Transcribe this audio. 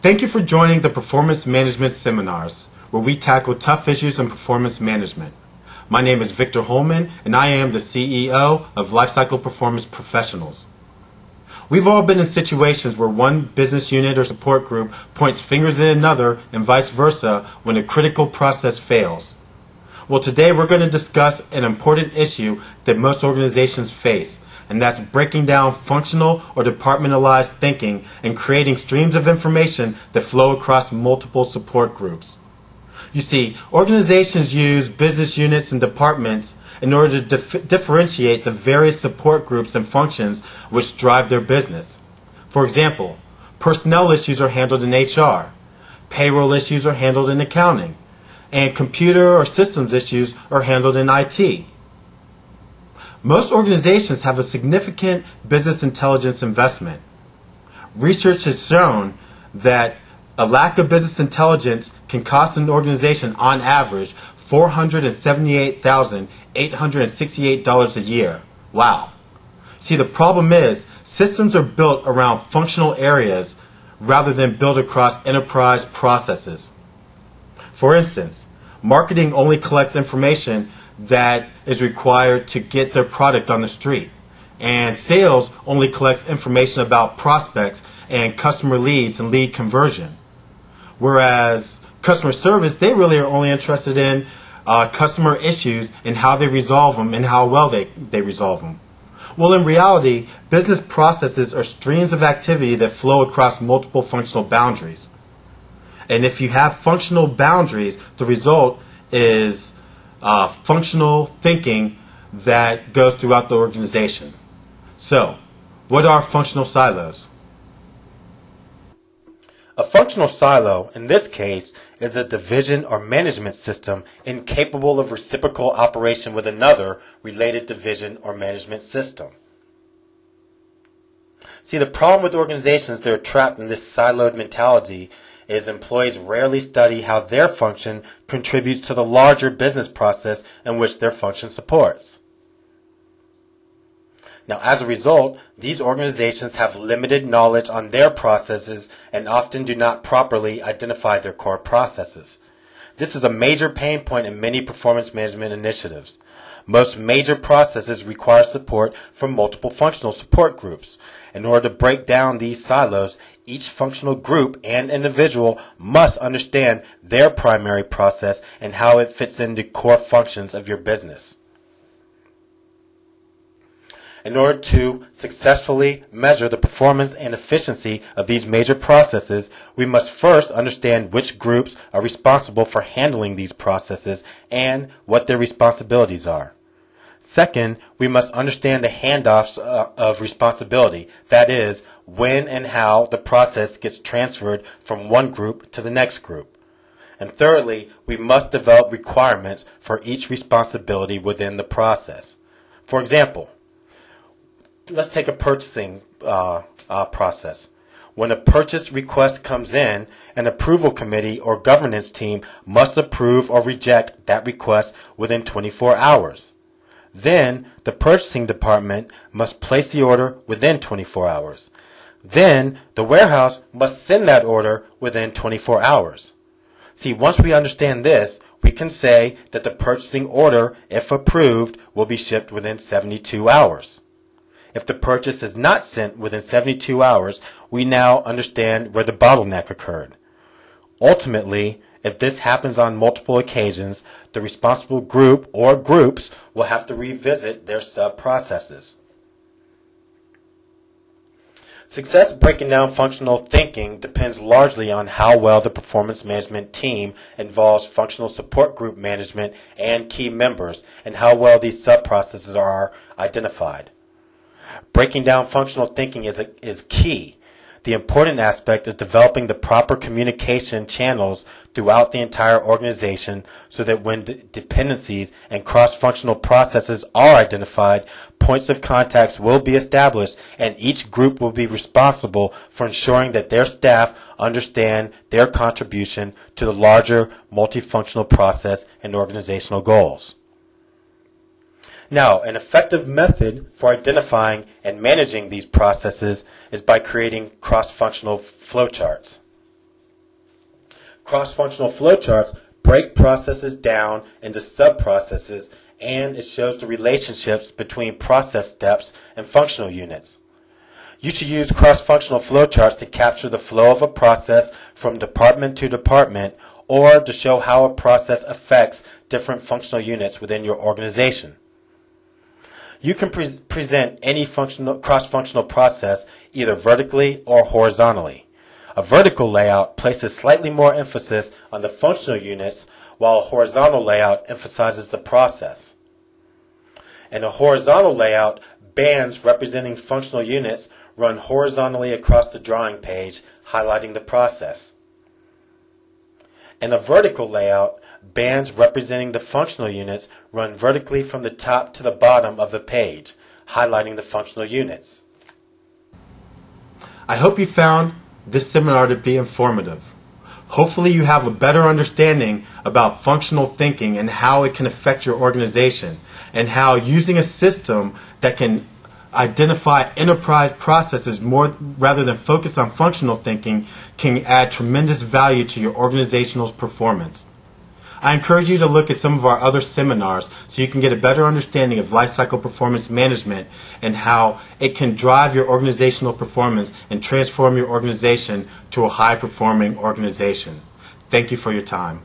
Thank you for joining the Performance Management Seminars, where we tackle tough issues in performance management. My name is Victor Holman, and I am the CEO of Lifecycle Performance Professionals. We've all been in situations where one business unit or support group points fingers at another and vice versa when a critical process fails. Well, today we're going to discuss an important issue that most organizations face, and that's breaking down functional or departmentalized thinking and creating streams of information that flow across multiple support groups. You see, organizations use business units and departments in order to differentiate the various support groups and functions which drive their business. For example, personnel issues are handled in HR, payroll issues are handled in accounting, and computer or systems issues are handled in IT. Most organizations have a significant business intelligence investment. Research has shown that a lack of business intelligence can cost an organization on average $478,868 a year. Wow. See, the problem is systems are built around functional areas rather than built across enterprise processes. For instance, marketing only collects information that is required to get their product on the street, and sales only collects information about prospects and customer leads and lead conversion. Whereas customer service, they really are only interested in customer issues and how they resolve them and how well they resolve them. Well, in reality, business processes are streams of activity that flow across multiple functional boundaries. And if you have functional boundaries, the result is functional thinking that goes throughout the organization. So, what are functional silos? A functional silo, in this case, is a division or management system incapable of reciprocal operation with another related division or management system. See, the problem with organizations that are trapped in this siloed mentality is employees rarely study how their function contributes to the larger business process in which their function supports. Now, as a result, these organizations have limited knowledge on their processes and often do not properly identify their core processes. This is a major pain point in many performance management initiatives. Most major processes require support from multiple functional support groups. In order to break down these silos, each functional group and individual must understand their primary process and how it fits into core functions of your business. In order to successfully measure the performance and efficiency of these major processes, we must first understand which groups are responsible for handling these processes and what their responsibilities are. Second, we must understand the handoffs of responsibility, that is, when and how the process gets transferred from one group to the next group. And thirdly, we must develop requirements for each responsibility within the process. For example, let's take a purchasing process. When a purchase request comes in, an approval committee or governance team must approve or reject that request within 24 hours. Then, the purchasing department must place the order within 24 hours. Then, the warehouse must send that order within 24 hours. See, once we understand this, we can say that the purchasing order, if approved, will be shipped within 72 hours. If the purchase is not sent within 72 hours, we now understand where the bottleneck occurred. Ultimately, if this happens on multiple occasions, the responsible group or groups will have to revisit their sub-processes. Success breaking down functional thinking depends largely on how well the performance management team involves functional support group management and key members, and how well these sub-processes are identified. Breaking down functional thinking is key. The important aspect is developing the proper communication channels throughout the entire organization so that when dependencies and cross-functional processes are identified, points of contacts will be established and each group will be responsible for ensuring that their staff understand their contribution to the larger multifunctional process and organizational goals. Now, an effective method for identifying and managing these processes is by creating cross-functional flowcharts. Cross-functional flowcharts break processes down into sub-processes, and it shows the relationships between process steps and functional units. You should use cross-functional flowcharts to capture the flow of a process from department to department, or to show how a process affects different functional units within your organization. You can present any cross-functional process either vertically or horizontally. A vertical layout places slightly more emphasis on the functional units, while a horizontal layout emphasizes the process. In a horizontal layout, bands representing functional units run horizontally across the drawing page, highlighting the process. In a vertical layout, bands representing the functional units run vertically from the top to the bottom of the page, highlighting the functional units. I hope you found this seminar to be informative. Hopefully you have a better understanding about functional thinking and how it can affect your organization, and how using a system that can identify enterprise processes more rather than focus on functional thinking can add tremendous value to your organizational performance. I encourage you to look at some of our other seminars so you can get a better understanding of lifecycle performance management and how it can drive your organizational performance and transform your organization to a high-performing organization. Thank you for your time.